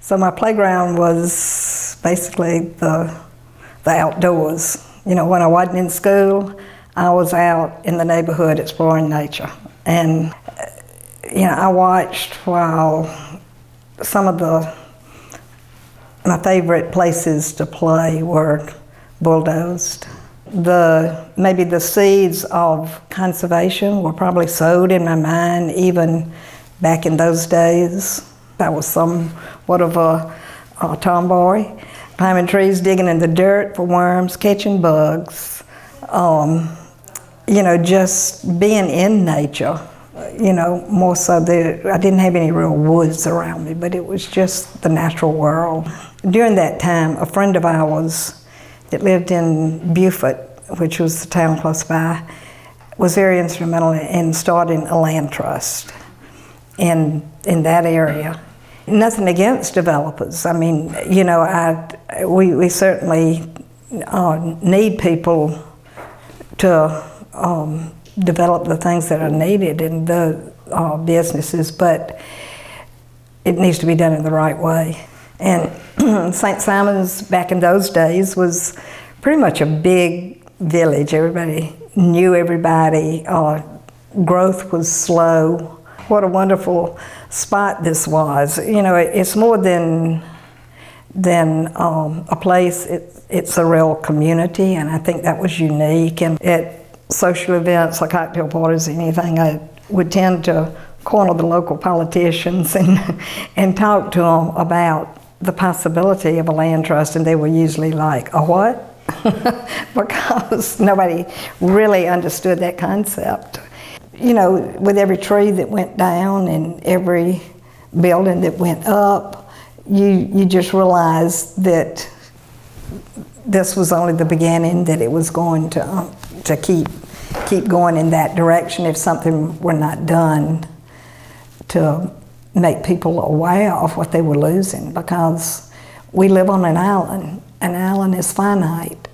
So my playground was basically the outdoors. You know, when I wasn't in school, I was out in the neighborhood exploring nature. And, you know, I watched while some of my favorite places to play were bulldozed. Maybe the seeds of conservation were probably sowed in my mind even back in those days. I was somewhat of a tomboy, climbing trees, digging in the dirt for worms, catching bugs, you know, just being in nature, you know, more so I didn't have any real woods around me, but it was just the natural world. During that time, a friend of ours that lived in Beaufort, which was the town close by, was very instrumental in starting a land trust in that area. Nothing against developers. I mean, you know, we certainly need people to develop the things that are needed in the businesses, but it needs to be done in the right way. And St. Simon's back in those days was pretty much a big village. Everybody knew everybody. Growth was slow. What a wonderful spot this was. You know, it's more than a place. It's a real community, and I think that was unique. And at social events like cocktail parties, anything, I would tend to corner the local politicians and talk to them about the possibility of a land trust, and they were usually like, a what? Because nobody really understood that concept. You know, with every tree that went down and every building that went up, you just realized that this was only the beginning, that it was going to keep going in that direction if something were not done to make people aware of what they were losing, because we live on an island. An island is finite.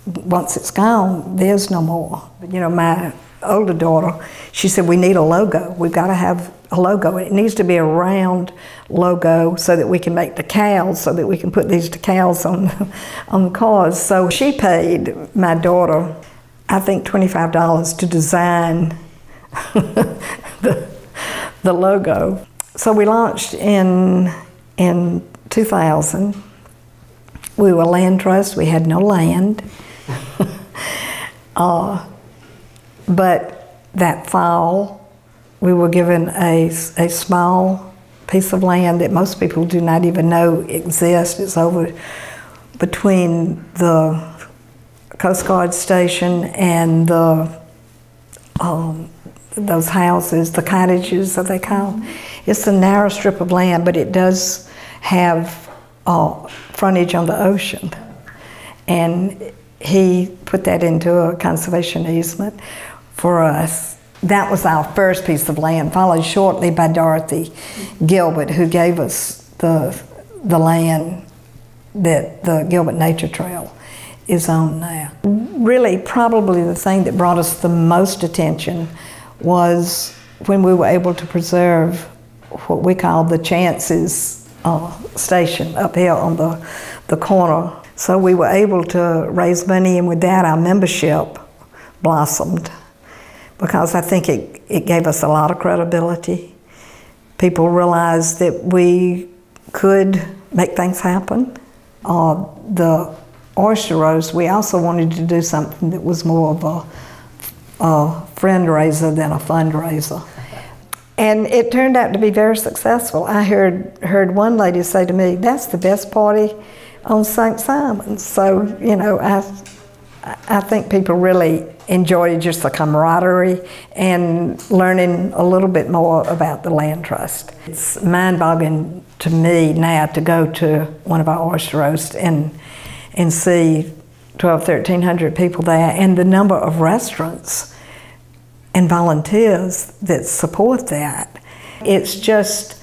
Once it's gone, there's no more. You know, my older daughter, she said, we need a logo. We've got to have a logo. It needs to be a round logo so that we can make decals, so that we can put these decals on the cars. So she paid my daughter, I think, $25 to design the logo. So we launched in 2000. We were a land trust. We had no land. But that fall, we were given a small piece of land that most people do not even know exists. It's over between the Coast Guard station and those houses, the cottages that they call. It's a narrow strip of land, but it does have frontage on the ocean. And he put that into a conservation easement for us. That was our first piece of land, followed shortly by Dorothy Gilbert, who gave us the land that the Gilbert Nature Trail is on now. Really, probably the thing that brought us the most attention was when we were able to preserve what we call the Chances station up here on the corner. So we were able to raise money, and with that our membership blossomed, because I think it gave us a lot of credibility. People realized that we could make things happen. The oyster roast, we also wanted to do something that was more of a friend raiser than a fundraiser. And it turned out to be very successful. I heard one lady say to me, that's the best party on St. Simon's. So, you know, I think people really enjoyed just the camaraderie and learning a little bit more about the land trust. It's mind-boggling to me now to go to one of our oyster roasts and see 1,200–1,300 people there, and the number of restaurants and volunteers that support that. It's just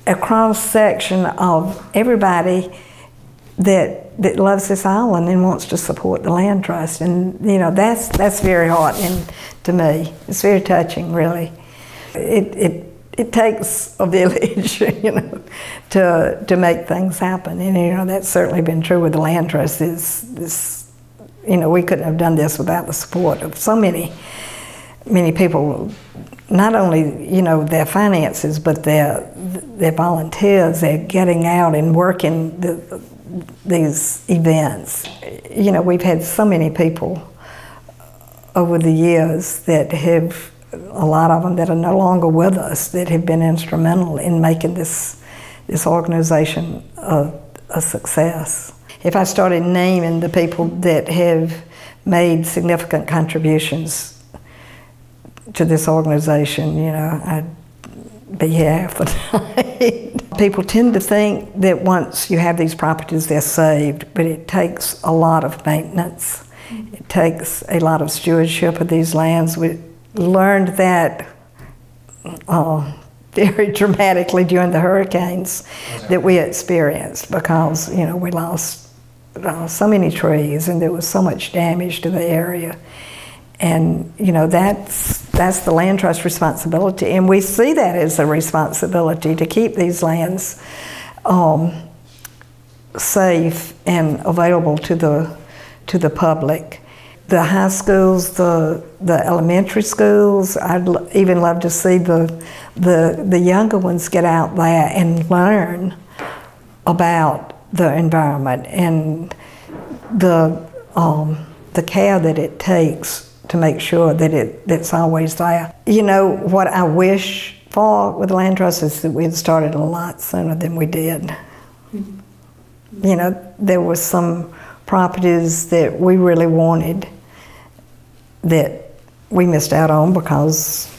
a cross-section of everybody that loves this island and wants to support the land trust. And, you know, that's very heartening to me. It's very touching, really. It it takes a village, you know, to make things happen. And, you know, that's certainly been true with the land trust. You know, we couldn't have done this without the support of so many people, not only, you know, their finances, but their volunteers. They're getting out and working these events. You know, we've had so many people over the years that have, a lot of them that are no longer with us, that have been instrumental in making this organization a success. If I started naming the people that have made significant contributions to this organization, you know, I'd be here half the night. People tend to think that once you have these properties, they're saved, but it takes a lot of maintenance. It takes a lot of stewardship of these lands. We learned that very dramatically during the hurricanes that we experienced, because, you know, we lost so many trees and there was so much damage to the area. And, you know, that's the land trust responsibility, and we see that as a responsibility to keep these lands safe and available to the public. The high schools, the elementary schools, I'd even love to see the younger ones get out there and learn about the environment and the care that it takes to make sure that it's always there. You know, what I wish for with the land trust is that we had started a lot sooner than we did. You know, there were some properties that we really wanted that we missed out on because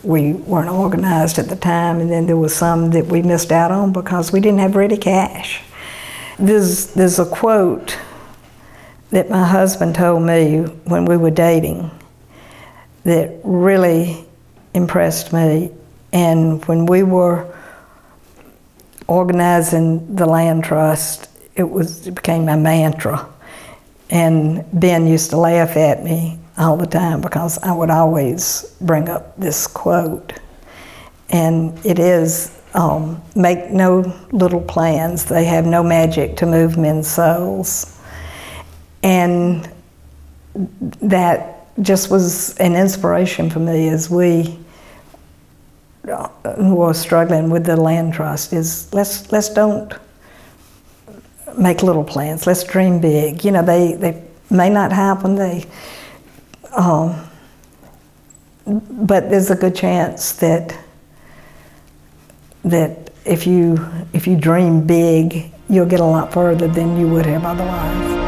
we weren't organized at the time, and then there was some that we missed out on because we didn't have ready cash. There's a quote that my husband told me when we were dating that really impressed me, and when we were organizing the land trust, it became my mantra. And Ben used to laugh at me all the time because I would always bring up this quote. And it is, make no little plans, they have no magic to move men's souls. And that just was an inspiration for me as we were struggling with the land trust, is let's don't make little plans, let's dream big. You know, they may not happen, but there's a good chance that if you dream big, you'll get a lot further than you would have otherwise.